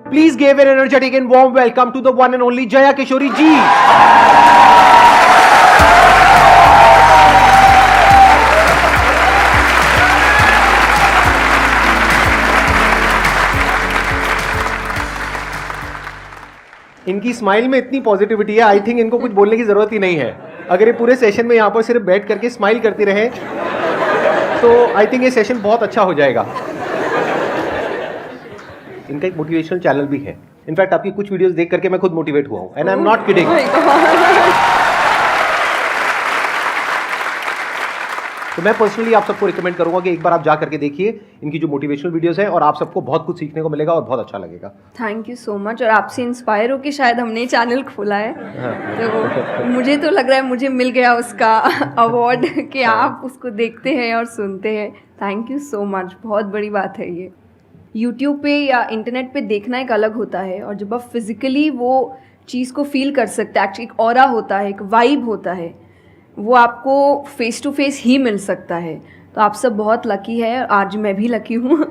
Please give an energetic and warm welcome to the one and only Jaya Kishori ji. इनकी smile में इतनी positivity है, I think इनको कुछ बोलने की जरूरत ही नहीं है। अगर ये पूरे सेशन में यहाँ पर सिर्फ बैठ करके स्माइल करती रहे तो आई थिंक ये सेशन बहुत अच्छा हो जाएगा। इनका एक मोटिवेशनल चैनल भी है। इनफैक्ट आपकी कुछ वीडियोस देख करके मैं खुद मोटिवेट हुआ हूँ, and I am not kidding. तो मैं पर्सनली आप सबको रिकमेंड करूंगा कि एक बार आप जा करके देखिए इनकी जो मोटिवेशनल वीडियोस हैं, और आप सबको बहुत कुछ सीखने को मिलेगा और बहुत अच्छा लगेगा। Thank you so much. और आपसे इंस्पायर होकर शायद हमने चैनल खोला है। तो मुझे तो लग रहा है मुझे मिल गया उसका अवार्ड कि आप उसको देखते हैं और सुनते हैं। थैंक यू सो मच, बहुत बड़ी बात है ये। यूट्यूब पे या इंटरनेट पे देखना एक अलग होता है, और जब आप फिजिकली वो चीज़ को फील कर सकते हैं, एक्चुअली एक ऑरा होता है, एक वाइब होता है, वो आपको फेस टू फेस ही मिल सकता है। तो आप सब बहुत लकी है, आज मैं भी लकी हूँ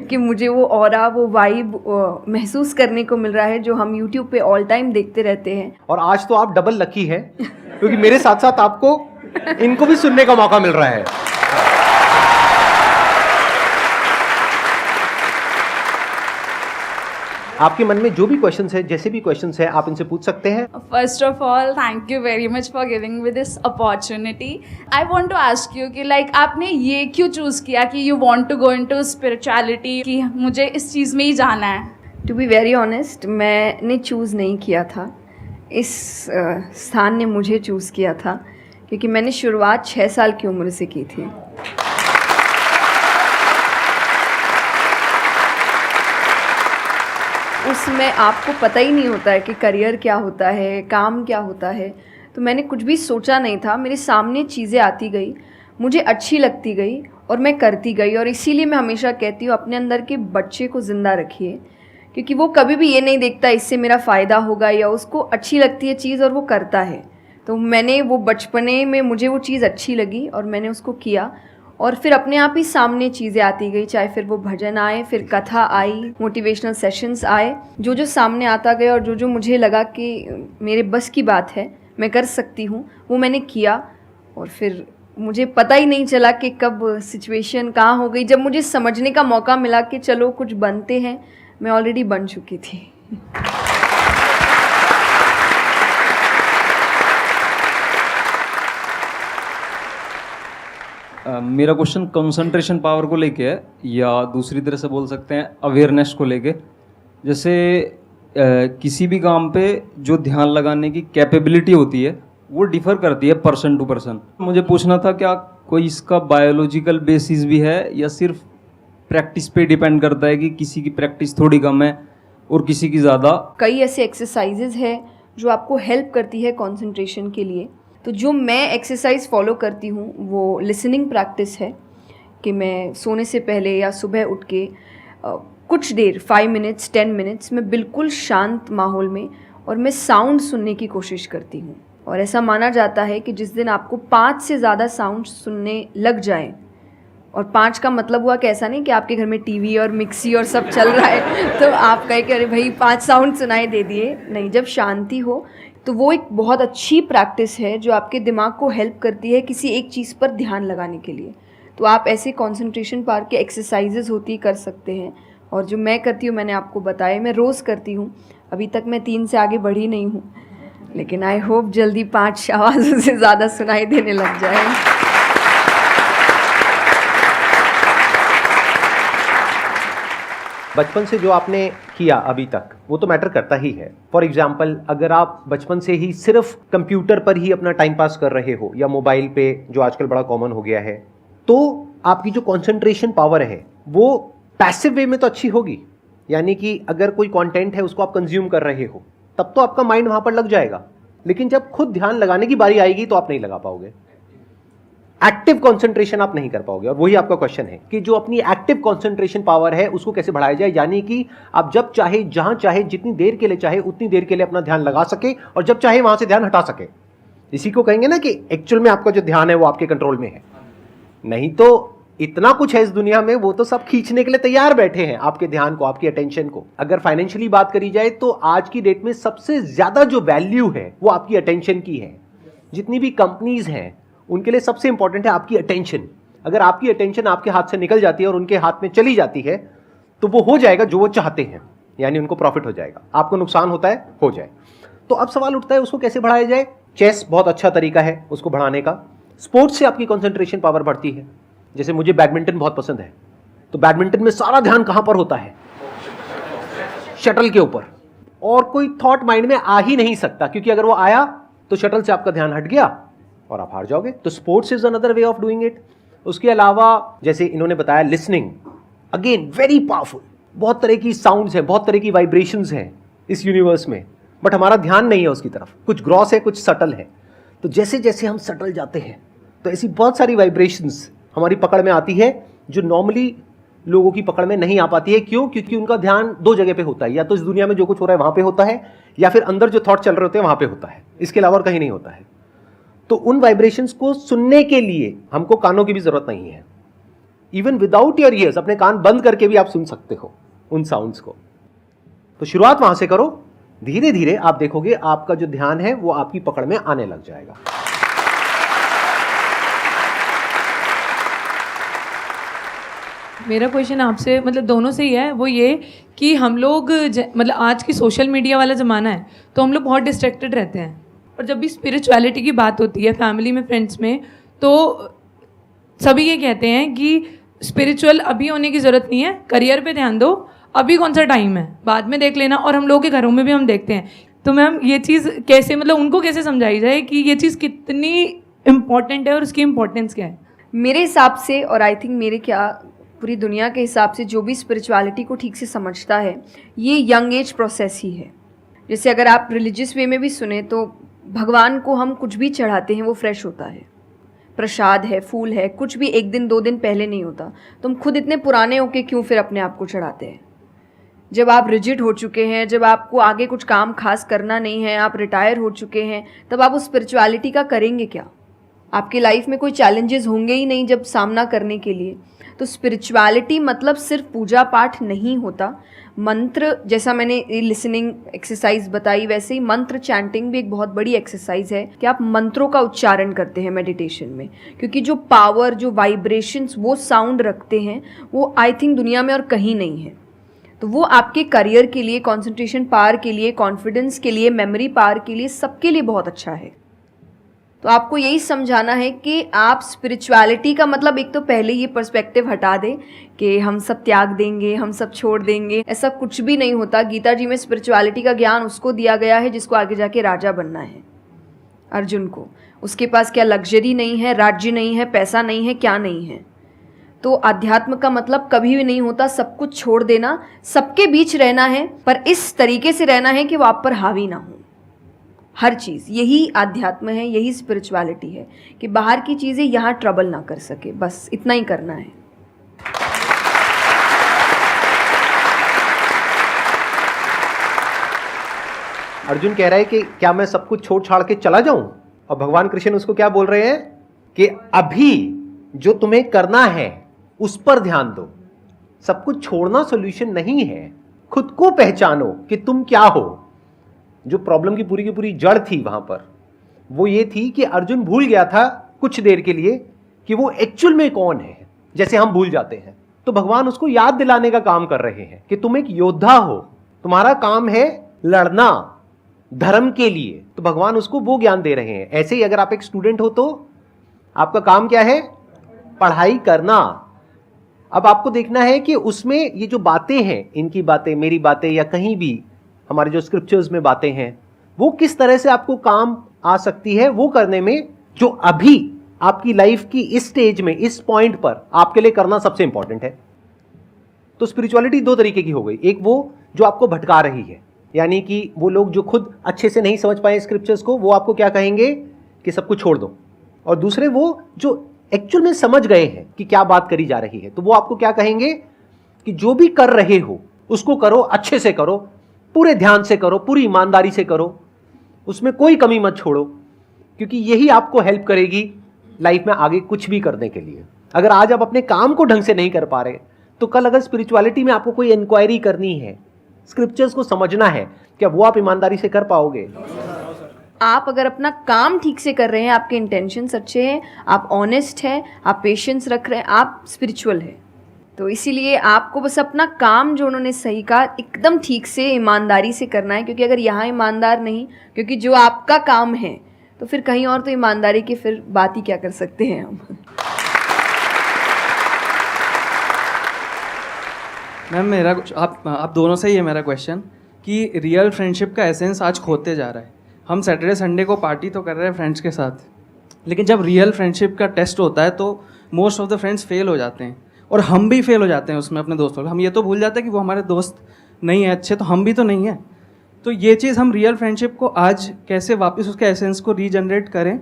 कि मुझे वो ऑरा, वो वाइब महसूस करने को मिल रहा है जो हम यूट्यूब पे ऑल टाइम देखते रहते हैं। और आज तो आप डबल लकी हैं क्योंकि मेरे साथ साथ आपको इनको भी सुनने का मौका मिल रहा है। आपके मन में जो भी क्वेश्चंस है, जैसे भी क्वेश्चंस है, आप इनसे पूछ सकते हैं। First of all, thank you very much for giving me this opportunity. I want to ask you कि like आपने ये क्यों चूज़ किया कि you want to go into spirituality, कि मुझे इस चीज़ में ही जाना है? टू बी वेरी ऑनेस्ट, मैंने चूज़ नहीं किया था, इस स्थान ने मुझे चूज़ किया था, क्योंकि मैंने शुरुआत 6 साल की उम्र से की थी। उसमें आपको पता ही नहीं होता है कि करियर क्या होता है, काम क्या होता है। तो मैंने कुछ भी सोचा नहीं था, मेरे सामने चीज़ें आती गई, मुझे अच्छी लगती गई और मैं करती गई। और इसीलिए मैं हमेशा कहती हूँ अपने अंदर के बच्चे को ज़िंदा रखिए, क्योंकि वो कभी भी ये नहीं देखता इससे मेरा फ़ायदा होगा, या उसको अच्छी लगती है चीज़ और वो करता है। तो मैंने वो बचपने में मुझे वो चीज़ अच्छी लगी और मैंने उसको किया, और फिर अपने आप ही सामने चीज़ें आती गई, चाहे फिर वो भजन आए, फिर कथा आई, मोटिवेशनल सेशंस आए, जो जो सामने आता गया और जो जो मुझे लगा कि मेरे बस की बात है, मैं कर सकती हूँ, वो मैंने किया। और फिर मुझे पता ही नहीं चला कि कब सिचुएशन कहाँ हो गई। जब मुझे समझने का मौका मिला कि चलो कुछ बनते हैं, मैं ऑलरेडी बन चुकी थी। मेरा क्वेश्चन कंसंट्रेशन पावर को लेके है, या दूसरी तरह से बोल सकते हैं अवेयरनेस को लेके। जैसे किसी भी काम पे जो ध्यान लगाने की कैपेबिलिटी होती है वो डिफ़र करती है पर्सन टू पर्सन। मुझे पूछना था क्या कोई इसका बायोलॉजिकल बेसिस भी है, या सिर्फ प्रैक्टिस पे डिपेंड करता है कि किसी की प्रैक्टिस थोड़ी कम है और किसी की ज़्यादा? कई ऐसे एक्सरसाइजेज है जो आपको हेल्प करती है कंसंट्रेशन के लिए। तो जो मैं एक्सरसाइज फॉलो करती हूँ वो लिसनिंग प्रैक्टिस है, कि मैं सोने से पहले या सुबह उठ के कुछ देर 5 मिनट्स 10 मिनट्स में बिल्कुल शांत माहौल में और मैं साउंड सुनने की कोशिश करती हूँ। और ऐसा माना जाता है कि जिस दिन आपको 5 से ज़्यादा साउंड सुनने लग जाए, और 5 का मतलब हुआ कि ऐसा नहीं कि आपके घर में टीवी और मिक्सी और सब चल रहा है तो आप कहे कि अरे भाई 5 साउंड सुनाई दे दिए, नहीं। जब शांति हो तो वो एक बहुत अच्छी प्रैक्टिस है जो आपके दिमाग को हेल्प करती है किसी एक चीज़ पर ध्यान लगाने के लिए। तो आप ऐसे कंसंट्रेशन पावर के एक्सरसाइजेज होती कर सकते हैं, और जो मैं करती हूँ मैंने आपको बताया, मैं रोज़ करती हूँ। अभी तक मैं 3 से आगे बढ़ी नहीं हूँ, लेकिन आई होप जल्दी 5 आवाज़ों से ज़्यादा सुनाई देने लग जाए। बचपन से जो आपने किया अभी तक वो तो मैटर करता ही है। फॉर एग्जाम्पल, अगर आप बचपन से ही सिर्फ कंप्यूटर पर ही अपना टाइम पास कर रहे हो या मोबाइल पे, जो आजकल बड़ा कॉमन हो गया है, तो आपकी जो कंसंट्रेशन पावर है वो पैसिव वे में तो अच्छी होगी। यानी कि अगर कोई कंटेंट है उसको आप कंज्यूम कर रहे हो तब तो आपका माइंड वहां पर लग जाएगा, लेकिन जब खुद ध्यान लगाने की बारी आएगी तो आप नहीं लगा पाओगे। एक्टिव कंसंट्रेशन आप नहीं कर पाओगे। और वही आपका क्वेश्चन है कि जो अपनी एक्टिव कंसंट्रेशन पावर है उसको कैसे बढ़ाया जाए, यानी कि आप जब चाहे, जहां चाहे, जितनी देर के लिए चाहे उतनी देर के लिए अपना ध्यान लगा सके, और जब चाहे वहां से ध्यान हटा सके। इसी को कहेंगे ना कि एक्चुअल में आपका जो ध्यान है वो आपके कंट्रोल में है। नहीं तो इतना कुछ है इस दुनिया में, वो तो सब खींचने के लिए तैयार बैठे हैं आपके ध्यान को, आपकी अटेंशन को। अगर फाइनेंशियली बात करी जाए तो आज की डेट में सबसे ज्यादा जो वैल्यू है वो आपकी अटेंशन की है। जितनी भी कंपनीज हैं उनके लिए सबसे इंपॉर्टेंट है आपकी अटेंशन। अगर आपकी अटेंशन आपके हाथ से निकल जाती है और उनके हाथ में चली जाती है तो वो हो जाएगा जो वो चाहते हैं, यानी उनको प्रॉफिट हो जाएगा, आपको नुकसान होता है हो जाए। तो अब सवाल उठता है उसको कैसे बढ़ाया जाए। चेस बहुत अच्छा तरीका है उसको बढ़ाने का। स्पोर्ट्स से आपकी कंसंट्रेशन पावर बढ़ती है। जैसे मुझे बैडमिंटन बहुत पसंद है, तो बैडमिंटन में सारा ध्यान कहां पर होता है? शटल के ऊपर, और कोई थॉट माइंड में आ ही नहीं सकता, क्योंकि अगर वो आया तो शटल से आपका ध्यान हट गया और आप हार जाओगे। तो sports is another way of doing it. उसके अलावा जैसे इन्होंने बताया लिसनिंग, अगेन वेरी पावरफुल। बहुत तरह की साउंड्स हैं, बहुत तरह की वाइब्रेशंस हैं इस यूनिवर्स में, बट हमारा ध्यान नहीं है उसकी तरफ। कुछ ग्रॉस है, कुछ सटल है। तो जैसे जैसे हम सटल जाते हैं तो ऐसी बहुत सारी वाइब्रेशंस हमारी पकड़ में आती है जो नॉर्मली लोगों की पकड़ में नहीं आ पाती है। क्यों? क्योंकि उनका ध्यान दो जगह पे होता है, या तो इस दुनिया में जो कुछ हो रहा है वहां पे होता है, या फिर अंदर जो थॉट चल रहे होते हैं वहां पे होता है। इसके अलावा और कहीं नहीं होता है। तो उन वाइब्रेशंस को सुनने के लिए हमको कानों की भी जरूरत नहीं है। इवन विदाउट योर ईयर्स, अपने कान बंद करके भी आप सुन सकते हो उन साउंड्स को। तो शुरुआत वहां से करो, धीरे धीरे आप देखोगे आपका जो ध्यान है वो आपकी पकड़ में आने लग जाएगा। मेरा क्वेश्चन आपसे मतलब दोनों से ही है, वो ये कि हम लोग मतलब आज की सोशल मीडिया वाला ज़माना है तो हम लोग बहुत डिस्ट्रैक्टेड रहते हैं, और जब भी स्पिरिचुअलिटी की बात होती है फैमिली में, फ्रेंड्स में, तो सभी ये कहते हैं कि स्पिरिचुअल अभी होने की ज़रूरत नहीं है, करियर पे ध्यान दो, अभी कौन सा टाइम है, बाद में देख लेना। और हम लोगों के घरों में भी हम देखते हैं। तो मैम ये चीज़ कैसे, मतलब उनको कैसे समझाई जाए कि ये चीज़ कितनी इम्पॉर्टेंट है और उसकी इम्पोर्टेंस क्या है? मेरे हिसाब से, और आई थिंक मेरे क्या पूरी दुनिया के हिसाब से, जो भी स्पिरिचुअलिटी को ठीक से समझता है ये यंग एज प्रोसेस ही है। जैसे अगर आप रिलीजियस वे में भी सुने तो भगवान को हम कुछ भी चढ़ाते हैं वो फ्रेश होता है। प्रसाद है, फूल है, कुछ भी एक दिन दो दिन पहले नहीं होता। तो हम खुद इतने पुराने होके क्यों फिर अपने आप को चढ़ाते हैं? जब आप रिजिड हो चुके हैं, जब आपको आगे कुछ काम खास करना नहीं है, आप रिटायर हो चुके हैं, तब आप उस स्पिरिचुअलिटी का करेंगे क्या? आपकी लाइफ में कोई चैलेंजेस होंगे ही नहीं जब सामना करने के लिए। तो स्पिरिचुअलिटी मतलब सिर्फ पूजा पाठ नहीं होता। मंत्र, जैसा मैंने लिसनिंग एक्सरसाइज बताई, वैसे ही मंत्र चैंटिंग भी एक बहुत बड़ी एक्सरसाइज है कि आप मंत्रों का उच्चारण करते हैं मेडिटेशन में, क्योंकि जो पावर, जो वाइब्रेशंस वो साउंड रखते हैं वो आई थिंक दुनिया में और कहीं नहीं है। तो वो आपके करियर के लिए, कंसंट्रेशन पावर के लिए, कॉन्फिडेंस के लिए, मेमोरी पावर के लिए, सबके लिए बहुत अच्छा है। तो आपको यही समझाना है कि आप स्पिरिचुअलिटी का मतलब, एक तो पहले ये पर्सपेक्टिव हटा दें कि हम सब त्याग देंगे, हम सब छोड़ देंगे। ऐसा कुछ भी नहीं होता। गीता जी में स्पिरिचुअलिटी का ज्ञान उसको दिया गया है जिसको आगे जाके राजा बनना है। अर्जुन को, उसके पास क्या लग्जरी नहीं है, राज्य नहीं है, पैसा नहीं है, क्या नहीं है। तो अध्यात्म का मतलब कभी भी नहीं होता सब कुछ छोड़ देना, सबके बीच रहना है, पर इस तरीके से रहना है कि वो आप पर हावी ना हो हर चीज़। यही आध्यात्म है, यही स्पिरिचुअलिटी है कि बाहर की चीज़ें यहाँ ट्रबल ना कर सके, बस इतना ही करना है। अर्जुन कह रहा है कि क्या मैं सब कुछ छोड़ छाड़ के चला जाऊं? और भगवान कृष्ण उसको क्या बोल रहे हैं कि अभी जो तुम्हें करना है उस पर ध्यान दो। सब कुछ छोड़ना सॉल्यूशन नहीं है। खुद को पहचानो कि तुम क्या हो। जो प्रॉब्लम की पूरी जड़ थी वहां पर वो ये थी कि अर्जुन भूल गया था कुछ देर के लिए कि वो एक्चुअल में कौन है, जैसे हम भूल जाते हैं। तो भगवान उसको याद दिलाने का काम कर रहे हैं कि तुम एक योद्धा हो, तुम्हारा काम है लड़ना धर्म के लिए। तो भगवान उसको वो ज्ञान दे रहे हैं। ऐसे ही अगर आप एक स्टूडेंट हो तो आपका काम क्या है? पढ़ाई करना। अब आपको देखना है कि उसमें ये जो बातें हैं, इनकी बातें, मेरी बातें, या कहीं भी हमारे जो स्क्रिप्चर्स में बातें हैं, वो किस तरह से आपको काम आ सकती है वो करने में, जो अभी आपकी लाइफ की इस स्टेज में, इस पॉइंट पर आपके लिए करना सबसे इंपॉर्टेंट है। तो स्पिरिचुअलिटी दो तरीके की हो गई। एक वो जो आपको भटका रही है, यानी कि वो लोग जो खुद अच्छे से नहीं समझ पाए स्क्रिप्चर्स को, वो आपको क्या कहेंगे कि सब कुछ छोड़ दो। और दूसरे वो जो एक्चुअल में समझ गए हैं कि क्या बात करी जा रही है, तो वो आपको क्या कहेंगे कि जो भी कर रहे हो उसको करो, अच्छे से करो, पूरे ध्यान से करो, पूरी ईमानदारी से करो, उसमें कोई कमी मत छोड़ो, क्योंकि यही आपको हेल्प करेगी लाइफ में आगे कुछ भी करने के लिए। अगर आज आप अपने काम को ढंग से नहीं कर पा रहे, तो कल अगर स्पिरिचुअलिटी में आपको कोई इंक्वायरी करनी है, स्क्रिप्चर्स को समझना है, क्या वो आप ईमानदारी से कर पाओगे? आप अगर अपना काम ठीक से कर रहे हैं, आपके इंटेंशंस अच्छे हैं, आप ऑनेस्ट हैं, आप पेशेंस रख रहे हैं, आप स्पिरिचुअल हैं। तो इसीलिए आपको बस अपना काम, जो उन्होंने सही कहा, एकदम ठीक से ईमानदारी से करना है। क्योंकि अगर यहाँ ईमानदार नहीं, क्योंकि जो आपका काम है, तो फिर कहीं और तो ईमानदारी की फिर बात ही क्या कर सकते हैं हम। मैम मेरा आप दोनों से ही है मेरा क्वेश्चन कि रियल फ्रेंडशिप का एसेंस आज खोते जा रहा है। हम सैटरडे संडे को पार्टी तो कर रहे हैं फ्रेंड्स के साथ, लेकिन जब रियल फ्रेंडशिप का टेस्ट होता है तो most of the friends fail हो जाते हैं, और हम भी फेल हो जाते हैं उसमें अपने दोस्तों को। हम ये तो भूल जाते हैं कि वो हमारे दोस्त नहीं है अच्छे, तो हम भी तो नहीं हैं। तो ये चीज़ हम रियल फ्रेंडशिप को आज कैसे वापस उसके एसेंस को रीजनरेट करें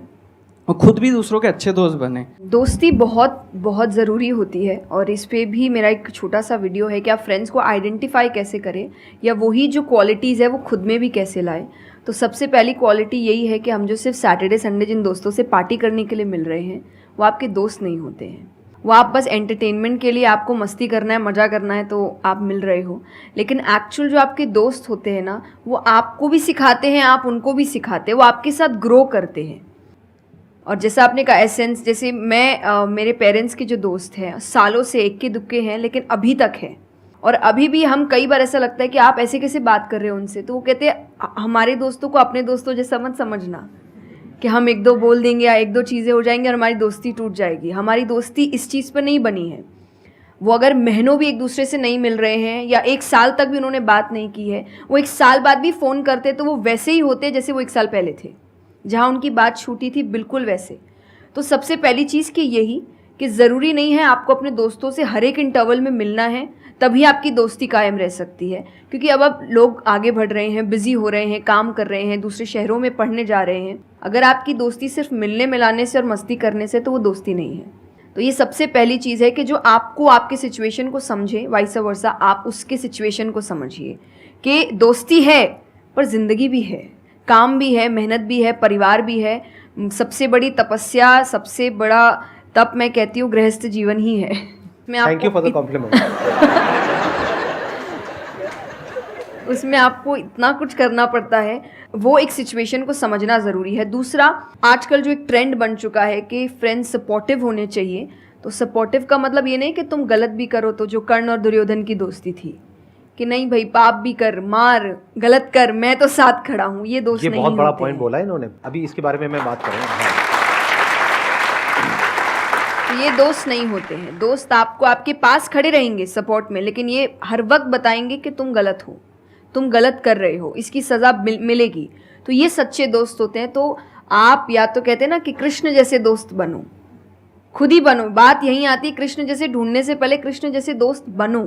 और खुद भी दूसरों के अच्छे दोस्त बने। दोस्ती बहुत बहुत ज़रूरी होती है, और इस पे भी मेरा एक छोटा सा वीडियो है कि आप फ्रेंड्स को आइडेंटिफाई कैसे करें, या वही जो क्वालिटीज़ है वो खुद में भी कैसे लाएं। तो सबसे पहली क्वालिटी यही है कि हम जो सिर्फ सैटरडे संडे जिन दोस्तों से पार्टी करने के लिए मिल रहे हैं, वो आपके दोस्त नहीं होते हैं। वो आप बस एंटरटेनमेंट के लिए, आपको मस्ती करना है, मज़ा करना है, तो आप मिल रहे हो। लेकिन एक्चुअल जो आपके दोस्त होते हैं ना, वो आपको भी सिखाते हैं, आप उनको भी सिखाते हैं, वो आपके साथ ग्रो करते हैं। और जैसा आपने कहा एसेंस, जैसे मैं मेरे पेरेंट्स के जो दोस्त हैं, सालों से इक्के दुक्के हैं, लेकिन अभी तक हैं। और अभी भी हम कई बार ऐसा लगता है कि आप ऐसे कैसे बात कर रहे हो उनसे, तो वो कहते हैं हमारे दोस्तों को अपने दोस्तों जैसा मत समझना कि हम एक दो बोल देंगे या एक दो चीज़ें हो जाएंगी और हमारी दोस्ती टूट जाएगी। हमारी दोस्ती इस चीज़ पर नहीं बनी है। वो अगर महीनों भी एक दूसरे से नहीं मिल रहे हैं, या एक साल तक भी उन्होंने बात नहीं की है, वो एक साल बाद भी फ़ोन करते तो वो वैसे ही होते जैसे वो एक साल पहले थे, जहाँ उनकी बात छूटी थी, बिल्कुल वैसे। तो सबसे पहली चीज़ कि यही कि ज़रूरी नहीं है आपको अपने दोस्तों से हर एक इंटरवल में मिलना है, तभी आपकी दोस्ती कायम रह सकती है। क्योंकि अब लोग आगे बढ़ रहे हैं, बिज़ी हो रहे हैं, काम कर रहे हैं, दूसरे शहरों में पढ़ने जा रहे हैं। अगर आपकी दोस्ती सिर्फ मिलने मिलाने से और मस्ती करने से, तो वो दोस्ती नहीं है। तो ये सबसे पहली चीज़ है कि जो आपको आपके सिचुएशन को समझे, वाइस वर्सा आप उसके सिचुएशन को समझिए कि दोस्ती है पर ज़िंदगी भी है, काम भी है, मेहनत भी है, परिवार भी है। सबसे बड़ी तपस्या, सबसे बड़ा तप मैं कहती हूँ गृहस्थ जीवन ही है। Thank you for the compliment. उसमें आपको इतना कुछ करना पड़ता है, वो एक सिचुएशन को समझना ज़रूरी है। दूसरा, आजकल जो एक ट्रेंड बन चुका है कि फ्रेंड्स सपोर्टिव होने चाहिए, तो सपोर्टिव का मतलब ये नहीं कि तुम गलत भी करो, तो जो कर्ण और दुर्योधन की दोस्ती थी कि नहीं भाई पाप भी कर, मार, गलत कर, मैं तो साथ खड़ा हूँ, ये दोस्त नहीं होते। ये बहुत बड़ा पॉइंट बोला है इन्होंने, अभी इसके बारे में मैं बात करूँगा। ये दोस्त नहीं होते हैं। दोस्त आपको आपके पास खड़े रहेंगे सपोर्ट में, लेकिन ये हर वक्त बताएंगे कि तुम गलत हो, तुम गलत कर रहे हो, इसकी सज़ा मिलेगी। तो ये सच्चे दोस्त होते हैं। तो आप या तो कहते हैं ना कि कृष्ण जैसे दोस्त बनो, खुद ही बनो। बात यहीं आती है, कृष्ण जैसे ढूंढने से पहले कृष्ण जैसे दोस्त बनो,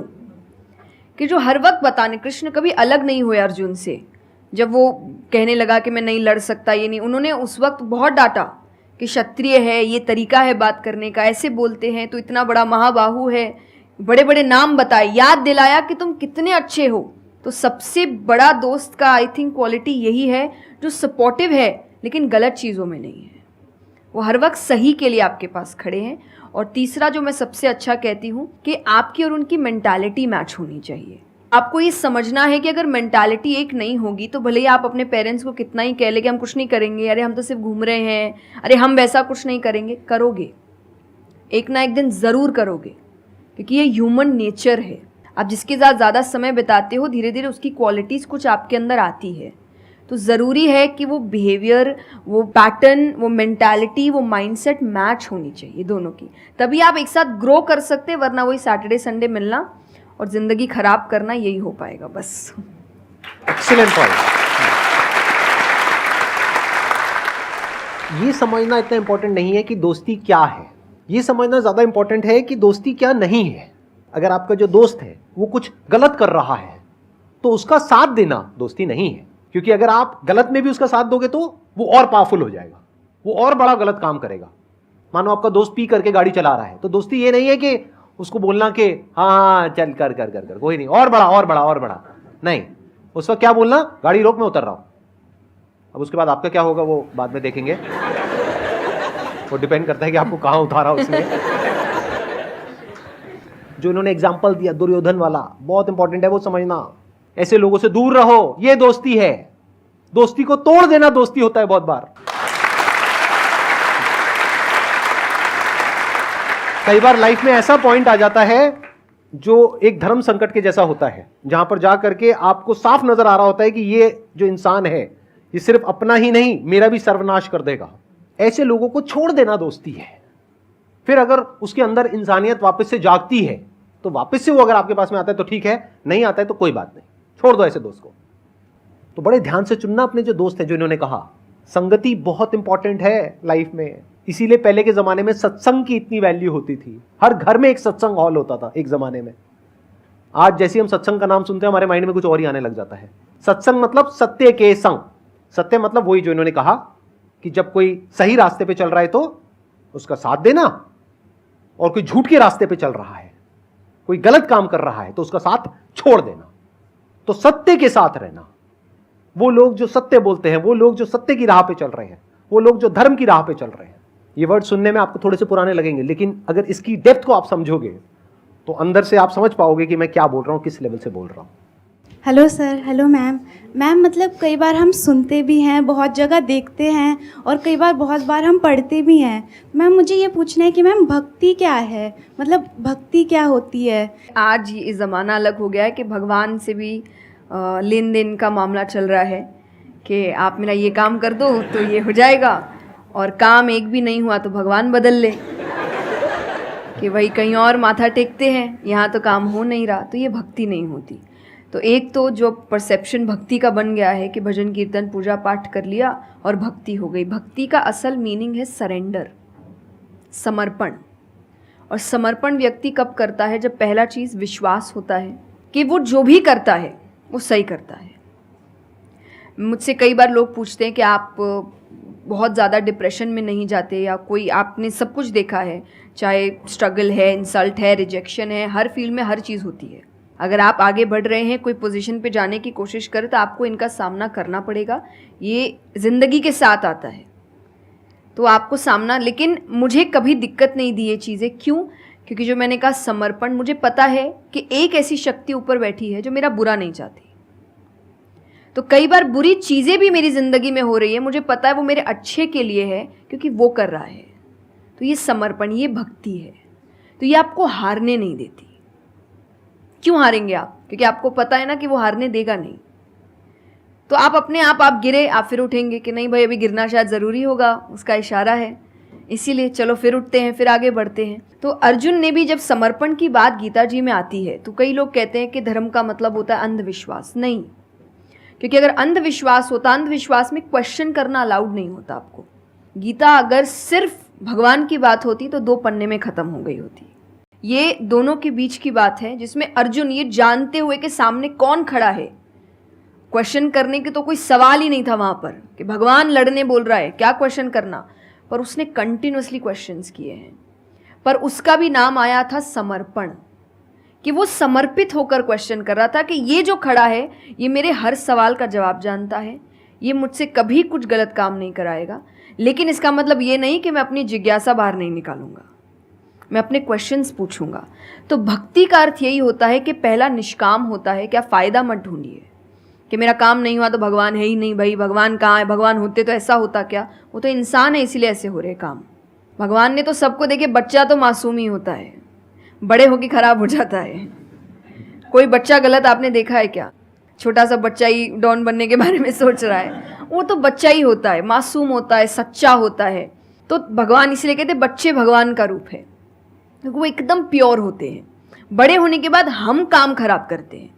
कि जो हर वक्त बताने। कृष्ण कभी अलग नहीं हुए अर्जुन से। जब वो कहने लगा कि मैं नहीं लड़ सकता, ये नहीं, उन्होंने उस वक्त बहुत डांटा कि क्षत्रिय है, ये तरीका है बात करने का, ऐसे बोलते हैं, तो इतना बड़ा महाबाहु है, बड़े बड़े नाम बताए, याद दिलाया कि तुम कितने अच्छे हो। तो सबसे बड़ा दोस्त का आई थिंक क्वालिटी यही है, जो सपोर्टिव है लेकिन गलत चीज़ों में नहीं है, वो हर वक्त सही के लिए आपके पास खड़े हैं। और तीसरा जो मैं सबसे अच्छा कहती हूँ कि आपकी और उनकी मेंटालिटी मैच होनी चाहिए। आपको ये समझना है कि अगर मेंटालिटी एक नहीं होगी, तो भले ही आप अपने पेरेंट्स को कितना ही कह ले कि हम कुछ नहीं करेंगे, अरे हम तो सिर्फ घूम रहे हैं, अरे हम वैसा कुछ नहीं करेंगे, करोगे, एक ना एक दिन ज़रूर करोगे, क्योंकि ये ह्यूमन नेचर है। आप जिसके साथ ज़्यादा समय बिताते हो, धीरे धीरे उसकी क्वालिटीज़ कुछ आपके अंदर आती है। तो ज़रूरी है कि वो बिहेवियर, वो पैटर्न, वो मेंटालिटी, वो माइंडसेट मैच होनी चाहिए दोनों की, तभी आप एक साथ ग्रो कर सकते हैं। वरना वही सैटरडे संडे मिलना और ज़िंदगी ख़राब करना, यही हो पाएगा बस। Excellent point. ये समझना इतना इंपॉर्टेंट नहीं है कि दोस्ती क्या है, ये समझना ज़्यादा इंपॉर्टेंट है कि दोस्ती क्या नहीं है। अगर आपका जो दोस्त है वो कुछ गलत कर रहा है, तो उसका साथ देना दोस्ती नहीं है। क्योंकि अगर आप गलत में भी उसका साथ दोगे तो वो और पावरफुल हो जाएगा, वो और बड़ा गलत काम करेगा। मानो आपका दोस्त पी करके गाड़ी चला रहा है, तो दोस्ती ये नहीं है कि उसको बोलना कि हाँ चल कर कर कर कर कोई नहीं, और बड़ा और बड़ा और बड़ा नहीं। उस वक्त क्या बोलना, गाड़ी रोक, मैं उतर रहा हूं। अब उसके बाद आपका क्या होगा वो बाद में देखेंगे, वो डिपेंड करता है कि आपको कहाँ उतारा उसने। जो इन्होंने एग्जाम्पल दिया दुर्योधन वाला, बहुत इंपॉर्टेंट है वो समझना। ऐसे लोगों से दूर रहो, ये दोस्ती है। दोस्ती को तोड़ देना दोस्ती होता है बहुत बार। कई बार लाइफ में ऐसा पॉइंट आ जाता है जो एक धर्म संकट के जैसा होता है, जहां पर जा करके आपको साफ नजर आ रहा होता है कि ये जो इंसान है ये सिर्फ अपना ही नहीं मेरा भी सर्वनाश कर देगा। ऐसे लोगों को छोड़ देना दोस्ती है। फिर अगर उसके अंदर इंसानियत वापस से जागती है तो वापस से वो अगर आपके पास में आता है तो ठीक है, नहीं आता है तो कोई बात नहीं, छोड़ दो ऐसे दोस्त को। तो बड़े ध्यान से चुनना अपने जो दोस्त हैं। जो इन्होंने कहा संगति बहुत इंपॉर्टेंट है लाइफ में, इसीलिए पहले के जमाने में सत्संग की इतनी वैल्यू होती थी। हर घर में एक सत्संग हॉल होता था एक जमाने में। आज जैसे हम सत्संग का नाम सुनते हैं हमारे माइंड में कुछ और ही आने लग जाता है। सत्संग मतलब सत्य के संग। सत्य मतलब वही जो इन्होंने कहा कि जब कोई सही रास्ते पे चल रहा है तो उसका साथ देना, और कोई झूठ के रास्ते पे चल रहा है, कोई गलत काम कर रहा है तो उसका साथ छोड़ देना। तो सत्य के साथ रहना। वो लोग जो सत्य बोलते हैं, वो लोग जो सत्य की राह पे चल रहे हैं, वो लोग जो धर्म की राह पे चल रहे हैं। ये वर्ड सुनने में आपको थोड़े से पुराने लगेंगे, लेकिन अगर इसकी डेप्थ को आप समझोगे तो अंदर से आप समझ पाओगे कि मैं क्या बोल रहा हूं, किस लेवल से बोल रहा हूं। Hello sir, hello ma'am. Ma'am मतलब कई बार हम सुनते भी हैं, बहुत जगह देखते हैं, और कई बार बहुत बार हम पढ़ते भी हैं। मैम मुझे ये पूछना है कि मैम भक्ति क्या है, मतलब भक्ति क्या होती है? आज ये ज़माना अलग हो गया है कि भगवान से भी लेन देन का मामला चल रहा है कि आप मेरा ये काम कर दो तो ये हो जाएगा, और काम एक भी नहीं हुआ तो भगवान बदल ले, कि भाई कहीं और माथा टेकते हैं, यहाँ तो काम हो नहीं रहा। तो ये भक्ति नहीं होती। तो एक तो जो परसेप्शन भक्ति का बन गया है कि भजन कीर्तन पूजा पाठ कर लिया और भक्ति हो गई। भक्ति का असल मीनिंग है सरेंडर, समर्पण। और समर्पण व्यक्ति कब करता है? जब पहला चीज़ विश्वास होता है कि वो जो भी करता है वो सही करता है। मुझसे कई बार लोग पूछते हैं कि आप बहुत ज़्यादा डिप्रेशन में नहीं जाते, या कोई आपने सब कुछ देखा है, चाहे स्ट्रगल है, इंसल्ट है, रिजेक्शन है, हर फील्ड में हर चीज़ होती है। अगर आप आगे बढ़ रहे हैं, कोई पोजीशन पे जाने की कोशिश करें तो आपको इनका सामना करना पड़ेगा। ये ज़िंदगी के साथ आता है तो आपको सामना, लेकिन मुझे कभी दिक्कत नहीं दी ये चीज़ें। क्यों? क्योंकि जो मैंने कहा समर्पण, मुझे पता है कि एक ऐसी शक्ति ऊपर बैठी है जो मेरा बुरा नहीं चाहती। तो कई बार बुरी चीज़ें भी मेरी ज़िंदगी में हो रही है, मुझे पता है वो मेरे अच्छे के लिए है क्योंकि वो कर रहा है। तो ये समर्पण, ये भक्ति है। तो ये आपको हारने नहीं देती। क्यों हारेंगे आप? क्योंकि आपको पता है ना कि वो हारने देगा नहीं। तो आप अपने आप गिरे, आप फिर उठेंगे कि नहीं भाई अभी गिरना शायद ज़रूरी होगा, उसका इशारा है, इसीलिए चलो फिर उठते हैं, फिर आगे बढ़ते हैं। तो अर्जुन ने भी, जब समर्पण की बात गीता जी में आती है तो कई लोग कहते हैं कि धर्म का मतलब होता है अंधविश्वास। नहीं, क्योंकि अगर अंधविश्वास होता, अंधविश्वास में क्वेश्चन करना अलाउड नहीं होता आपको। गीता अगर सिर्फ भगवान की बात होती तो 2 पन्ने में ख़त्म हो गई होती। ये दोनों के बीच की बात है जिसमें अर्जुन ये जानते हुए कि सामने कौन खड़ा है, क्वेश्चन करने की तो कोई सवाल ही नहीं था वहाँ पर कि भगवान लड़ने बोल रहा है, क्या क्वेश्चन करना, पर उसने कंटिन्यूसली क्वेश्चंस किए हैं। पर उसका भी नाम आया था समर्पण, कि वो समर्पित होकर क्वेश्चन कर रहा था कि ये जो खड़ा है ये मेरे हर सवाल का जवाब जानता है, ये मुझसे कभी कुछ गलत काम नहीं कराएगा। लेकिन इसका मतलब ये नहीं कि मैं अपनी जिज्ञासा बाहर नहीं निकालूंगा, मैं अपने क्वेश्चंस पूछूंगा। तो भक्ति का अर्थ यही होता है कि पहला निष्काम होता है। क्या फ़ायदा मत ढूंढिए कि मेरा काम नहीं हुआ तो भगवान है ही नहीं। भाई भगवान कहाँ है? भगवान होते तो ऐसा होता क्या? वो तो इंसान है इसीलिए ऐसे हो रहे काम। भगवान ने तो सबको देखे, बच्चा तो मासूम ही होता है, बड़े होके ख़राब हो जाता है। कोई बच्चा गलत आपने देखा है क्या? छोटा सा बच्चा ही डॉन बनने के बारे में सोच रहा है, वो तो बच्चा ही होता है, मासूम होता है, सच्चा होता है। तो भगवान इसलिए कहते हैं बच्चे भगवान का रूप है, क्योंकि वो एकदम प्योर होते हैं। बड़े होने के बाद हम काम खराब करते हैं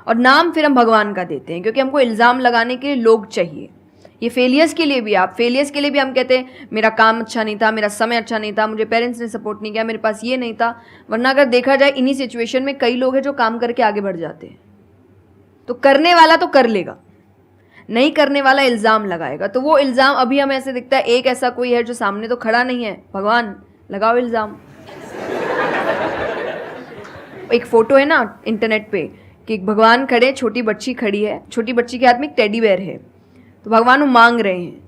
और नाम फिर हम भगवान का देते हैं, क्योंकि हमको इल्ज़ाम लगाने के लिए लोग चाहिए। ये फेलियर्स के लिए भी, आप फेलियर्स के लिए भी हम कहते हैं मेरा काम अच्छा नहीं था, मेरा समय अच्छा नहीं था, मुझे पेरेंट्स ने सपोर्ट नहीं किया, मेरे पास ये नहीं था। वरना अगर देखा जाए इन्हीं सिचुएशन में कई लोग हैं जो काम करके आगे बढ़ जाते हैं। तो करने वाला तो कर लेगा, नहीं करने वाला इल्ज़ाम लगाएगा। तो वो इल्ज़ाम अभी हमें ऐसे दिखता है एक ऐसा कोई है जो सामने तो खड़ा नहीं है, भगवान लगाओ इल्ज़ाम। एक फ़ोटो है ना इंटरनेट पे कि एक भगवान खड़े, छोटी बच्ची खड़ी है, छोटी बच्ची के हाथ में एक टेडी बेयर है, तो भगवान वो मांग रहे हैं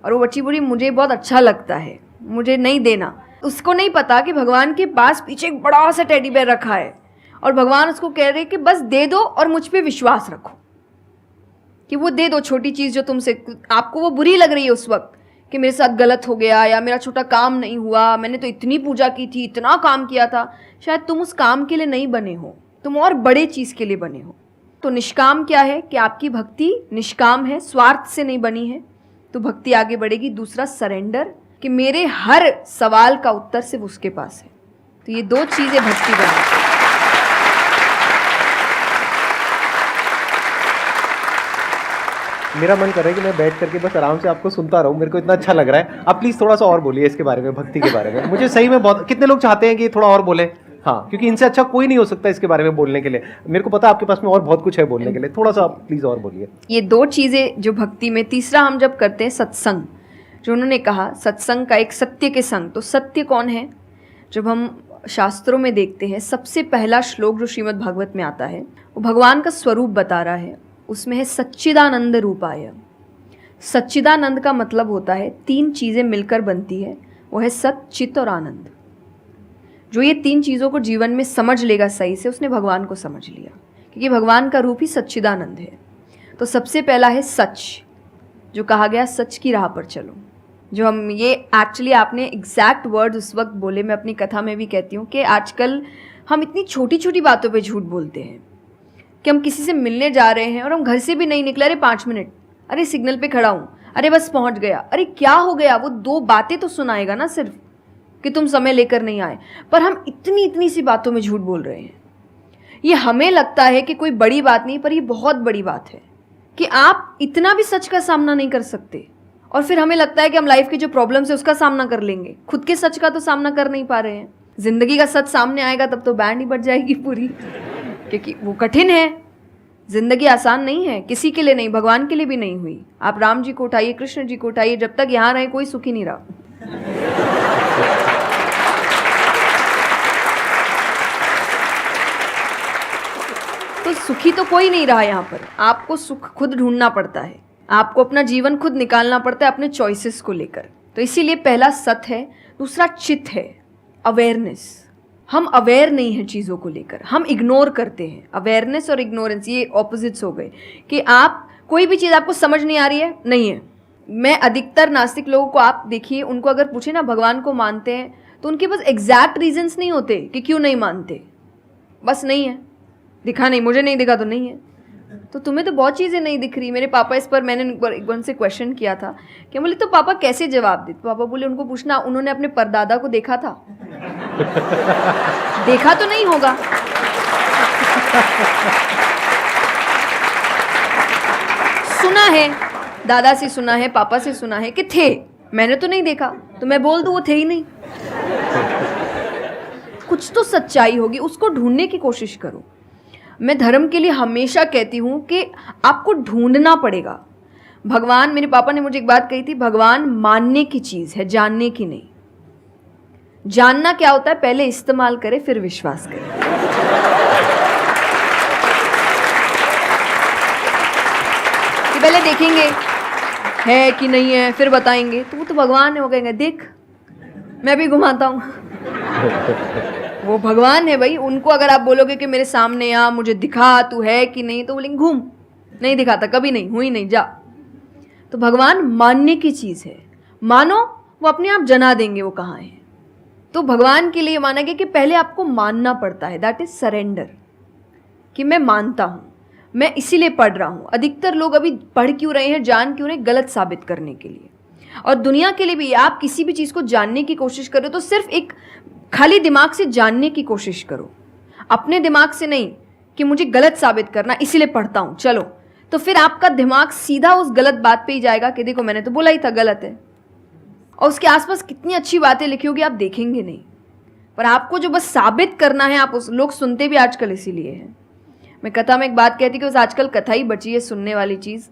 और वो बच्ची बोली मुझे बहुत अच्छा लगता है, मुझे नहीं देना। उसको नहीं पता कि भगवान के पास पीछे एक बड़ा सा टेडी बेयर रखा है और भगवान उसको कह रहे कि बस दे दो और मुझ पे विश्वास रखो कि वो दे दो छोटी चीज़ जो तुमसे आपको वो बुरी लग रही है उस वक्त कि मेरे साथ गलत हो गया या मेरा छोटा काम नहीं हुआ, मैंने तो इतनी पूजा की थी, इतना काम किया था, शायद तुम उस काम के लिए नहीं बने हो, तुम और बड़े चीज़ के लिए बने हो। तो निष्काम क्या है कि आपकी भक्ति निष्काम है, स्वार्थ से नहीं बनी है, तो भक्ति आगे बढ़ेगी। दूसरा सरेंडर, कि मेरे हर सवाल का उत्तर सिर्फ उसके पास है। तो ये दो चीज़ें भक्ति बनाती हैं। मेरा मन कर रहा है कि मैं बैठ करके बस आराम से आपको सुनता रहूं, मेरे को इतना अच्छा लग रहा है। आप प्लीज़ थोड़ा सा और बोलिए इसके बारे में, भक्ति के बारे में। मुझे सही में बहुत, कितने लोग चाहते हैं कि थोड़ा और बोले? हाँ, क्योंकि इनसे अच्छा कोई नहीं हो सकता इसके बारे में बोलने के लिए। मेरे को पता है आपके पास में और बहुत कुछ है बोलने के लिए, थोड़ा सा आप प्लीज़ और बोलिए। ये दो चीज़ें जो भक्ति में। तीसरा हम जब करते हैं सत्संग, जो उन्होंने कहा सत्संग का एक सत्य के संग, तो सत्य कौन है? जब हम शास्त्रों में देखते हैं सबसे पहला श्लोक जो श्रीमद् भागवत में आता है वो भगवान का स्वरूप बता रहा है, उसमें है सच्चिदानंद रूपाय। सच्चिदानंद का मतलब होता है तीन चीज़ें मिलकर बनती है, वो है सत, चित और आनंद। जो ये तीन चीज़ों को जीवन में समझ लेगा सही से, उसने भगवान को समझ लिया, क्योंकि भगवान का रूप ही सच्चिदानंद है। तो सबसे पहला है सच, जो कहा गया सच की राह पर चलो। जो हम ये एक्चुअली आपने एग्जैक्ट वर्ड उस वक्त बोले, मैं अपनी कथा में भी कहती हूँ कि आजकल हम इतनी छोटी छोटी बातों पे झूठ बोलते हैं कि हम किसी से मिलने जा रहे हैं और हम घर से भी नहीं निकले, अरे 5 मिनट, अरे सिग्नल पे खड़ा हूँ, अरे बस पहुँच गया, अरे क्या हो गया, वो 2 बातें तो सुनाएगा ना सिर्फ कि तुम समय लेकर नहीं आए, पर हम इतनी इतनी सी बातों में झूठ बोल रहे हैं। ये हमें लगता है कि कोई बड़ी बात नहीं, पर ये बहुत बड़ी बात है कि आप इतना भी सच का सामना नहीं कर सकते, और फिर हमें लगता है कि हम लाइफ की जो प्रॉब्लम्स है उसका सामना कर लेंगे, खुद के सच का तो सामना कर नहीं पा रहे हैं। जिंदगी का सच सामने आएगा तब तो बैंड ही बज जाएगी पूरी, क्योंकि वो कठिन है। जिंदगी आसान नहीं है, किसी के लिए नहीं, भगवान के लिए भी नहीं हुई। आप राम जी को उठाइए, कृष्ण जी को उठाइए, जब तक यहाँ रहे कोई सुखी नहीं रहा। तो सुखी तो कोई नहीं रहा यहाँ पर। आपको सुख खुद ढूंढना पड़ता है, आपको अपना जीवन खुद निकालना पड़ता है अपने चॉइसेस को लेकर। तो इसीलिए पहला सत है। दूसरा चित है, अवेयरनेस। हम अवेयर नहीं हैं चीज़ों को लेकर, हम इग्नोर करते हैं। अवेयरनेस और इग्नोरेंस ये ऑपोजिट्स हो गए कि आप कोई भी चीज़ आपको समझ नहीं आ रही है, नहीं है। मैं अधिकतर नास्तिक लोगों को आप देखिए, उनको अगर पूछे ना भगवान को मानते हैं, तो उनके पास एग्जैक्ट रीजंस नहीं होते कि क्यों नहीं मानते, बस नहीं है, दिखा नहीं, मुझे नहीं दिखा तो नहीं है। तो तुम्हें तो बहुत चीज़ें नहीं दिख रही। मेरे पापा इस पर मैंने एक बार से क्वेश्चन किया था कि बोले तो पापा कैसे जवाब दे? तो पापा बोले उनको पूछना उन्होंने अपने परदादा को देखा था। देखा तो नहीं होगा। सुना है, दादा से सुना है, पापा से सुना है कि थे, मैंने तो नहीं देखा, तो मैं बोल दूं वो थे ही नहीं। कुछ तो सच्चाई होगी, उसको ढूंढने की कोशिश करो। मैं धर्म के लिए हमेशा कहती हूँ कि आपको ढूंढना पड़ेगा। भगवान, मेरे पापा ने मुझे एक बात कही थी, भगवान मानने की चीज़ है, जानने की नहीं। जानना क्या होता है? पहले इस्तेमाल करें फिर विश्वास करें। कि पहले देखेंगे है कि नहीं है, फिर बताएंगे, तो वो तो भगवान है, वो कहेंगे देख मैं भी घुमाता हूँ। वो भगवान है भाई। उनको अगर आप बोलोगे कि मेरे सामने आ, मुझे दिखा तू है कि नहीं, तो बोलेंगे घूम, नहीं दिखाता, कभी नहीं हुई, नहीं जा। तो भगवान मानने की चीज़ है, मानो वो अपने आप जना देंगे वो कहाँ है। तो भगवान के लिए माना गया कि पहले आपको मानना पड़ता है, दैट इज सरेंडर, कि मैं मानता हूँ, मैं इसीलिए पढ़ रहा हूँ। अधिकतर लोग अभी पढ़ क्यों रहे हैं, जान क्यों रहे हैं? गलत साबित करने के लिए। और दुनिया के लिए भी, आप किसी भी चीज़ को जानने की कोशिश करो तो सिर्फ एक खाली दिमाग से जानने की कोशिश करो, अपने दिमाग से नहीं कि मुझे गलत साबित करना इसीलिए पढ़ता हूँ चलो। तो फिर आपका दिमाग सीधा उस गलत बात पे ही जाएगा कि देखो मैंने तो बोला ही था गलत है, और उसके आसपास कितनी अच्छी बातें लिखी होगी आप देखेंगे नहीं। पर आपको जो बस साबित करना है, आप उस लोग सुनते भी आजकल इसीलिए हैं। मैं कथा में एक बात कहती कि बस आजकल कथा ही बची है सुनने वाली चीज़,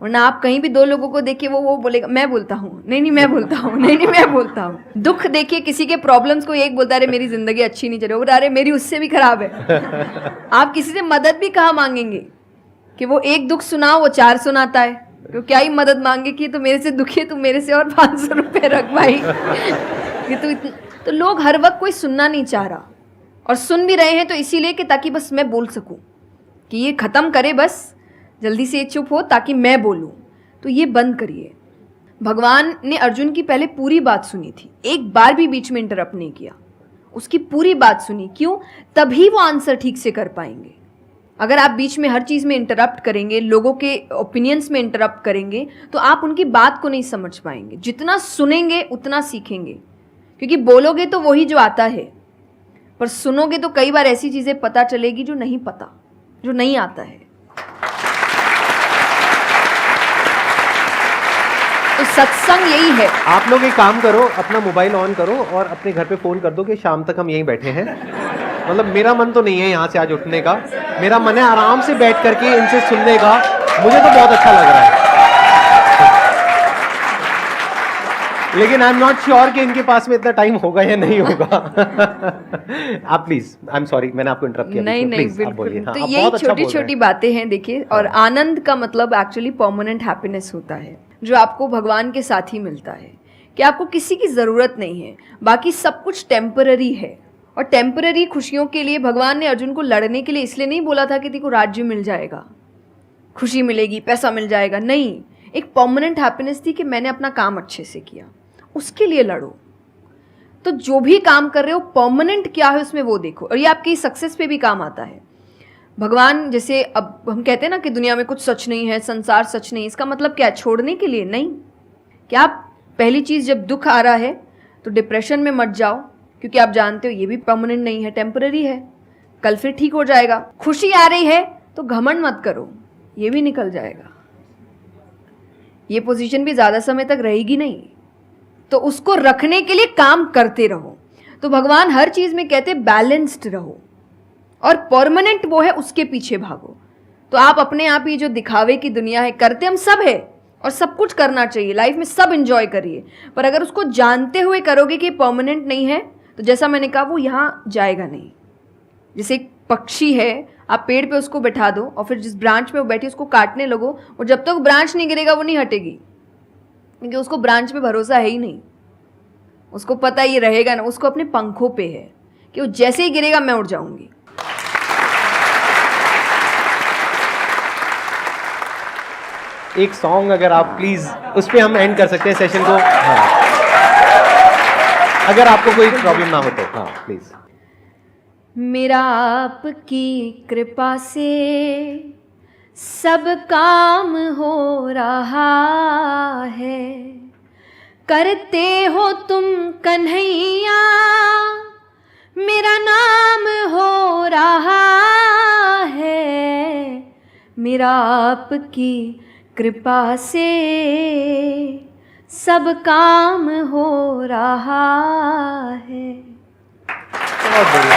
वरना आप कहीं भी 2 लोगों को देखिए वो बोलेगा मैं बोलता हूँ, नहीं मैं बोलता हूँ, नहीं मैं बोलता हूँ। दुख देखिए किसी के, प्रॉब्लम्स को एक बोलता है अरे मेरी ज़िंदगी अच्छी नहीं चल रही, अरे मेरी उससे भी खराब है। आप किसी से मदद भी कहाँ मांगेंगे कि वो एक दुख सुनाओ वो 4 सुनाता है, तो क्या ही मदद मांगे कि तो मेरे से दुखी है, तू मेरे से और 500 रुपये रख भाई। ये तो तो लोग हर वक्त कोई सुनना नहीं चाह रहा, और सुन भी रहे हैं तो इसीलिए कि ताकि बस मैं बोल सकूं, कि ये ख़त्म करे बस, जल्दी से ये चुप हो ताकि मैं बोलूं। तो ये बंद करिए। भगवान ने अर्जुन की पहले पूरी बात सुनी थी, एक बार भी बीच में इंटरप्ट नहीं किया, उसकी पूरी बात सुनी। क्यों? तभी वो आंसर ठीक से कर पाएंगे। अगर आप बीच में हर चीज़ में इंटरप्ट करेंगे, लोगों के ओपिनियंस में इंटरप्ट करेंगे, तो आप उनकी बात को नहीं समझ पाएंगे। जितना सुनेंगे उतना सीखेंगे, क्योंकि बोलोगे तो वही जो आता है, पर सुनोगे तो कई बार ऐसी चीज़ें पता चलेगी जो नहीं पता, जो नहीं आता है। तो सत्संग यही है। आप लोग एक काम करो, अपना मोबाइल ऑन करो और अपने घर पे फोन कर दो कि शाम तक हम यहीं बैठे हैं। मतलब मेरा मन तो नहीं है यहाँ से आज उठने का, मेरा मन है आराम से बैठ करके इनसे सुनने का। मुझे तो बहुत अच्छा लग रहा है, लेकिन आई एम नॉट श्योर कि इनके पास में इतना टाइम होगा या नहीं होगा। आप प्लीज, आई एम सॉरी, मैंने आपको इंटरप्ट किया। नहीं नहीं, बिल्कुल। तो यही छोटी छोटी बातें हैं, देखिए। और आनंद का मतलब एक्चुअली परमानेंट हैप्पीनेस होता है, जो आपको भगवान के साथ ही मिलता है, कि आपको किसी की ज़रूरत नहीं है, बाकी सब कुछ टेम्पररी है। और टेम्पररी खुशियों के लिए भगवान ने अर्जुन को लड़ने के लिए इसलिए नहीं बोला था कि तेको राज्य मिल जाएगा, खुशी मिलेगी, पैसा मिल जाएगा। नहीं, एक परमानेंट हैप्पीनेस थी कि मैंने अपना काम अच्छे से किया, उसके लिए लड़ो। तो जो भी काम कर रहे हो परमानेंट क्या है उसमें वो देखो, और ये आपकी सक्सेस पे भी काम आता है। भगवान, जैसे अब हम कहते हैं ना कि दुनिया में कुछ सच नहीं है, संसार सच नहीं, इसका मतलब क्या? छोड़ने के लिए नहीं। क्या आप पहली चीज़, जब दुख आ रहा है तो डिप्रेशन में मत जाओ, क्योंकि आप जानते हो ये भी परमानेंट नहीं है, टेम्पररी है, कल फिर ठीक हो जाएगा। खुशी आ रही है तो घमंड मत करो, ये भी निकल जाएगा, ये पोजीशन भी ज़्यादा समय तक रहेगी नहीं। तो उसको रखने के लिए काम करते रहो। तो भगवान हर चीज़ में कहते बैलेंस्ड रहो, और परमानेंट वो है उसके पीछे भागो। तो आप अपने आप ही जो दिखावे की दुनिया है, करते हम सब है और सब कुछ करना चाहिए लाइफ में, सब एंजॉय करिए, पर अगर उसको जानते हुए करोगे कि परमानेंट नहीं है, तो जैसा मैंने कहा वो यहाँ जाएगा नहीं। जैसे एक पक्षी है, आप पेड़ पे उसको बैठा दो और फिर जिस ब्रांच में वो बैठी उसको काटने लगो, और जब तक ब्रांच नहीं गिरेगा वो नहीं हटेगी, क्योंकि उसको ब्रांच पे भरोसा है ही नहीं। उसको पता ये रहेगा ना, उसको अपने पंखों पे है कि वो जैसे ही गिरेगा मैं उड़ जाऊंगी। एक सॉन्ग अगर आप प्लीज, उस पे हम एंड कर सकते हैं सेशन को। हाँ, अगर आपको कोई प्रॉब्लम ना हो तो। हाँ प्लीज। मेरा आपकी कृपा से सब काम हो रहा है, करते हो तुम कन्हैया, मेरा नाम हो रहा है। मेरा आपकी कृपा से सब काम हो रहा है। बहुत बढ़िया।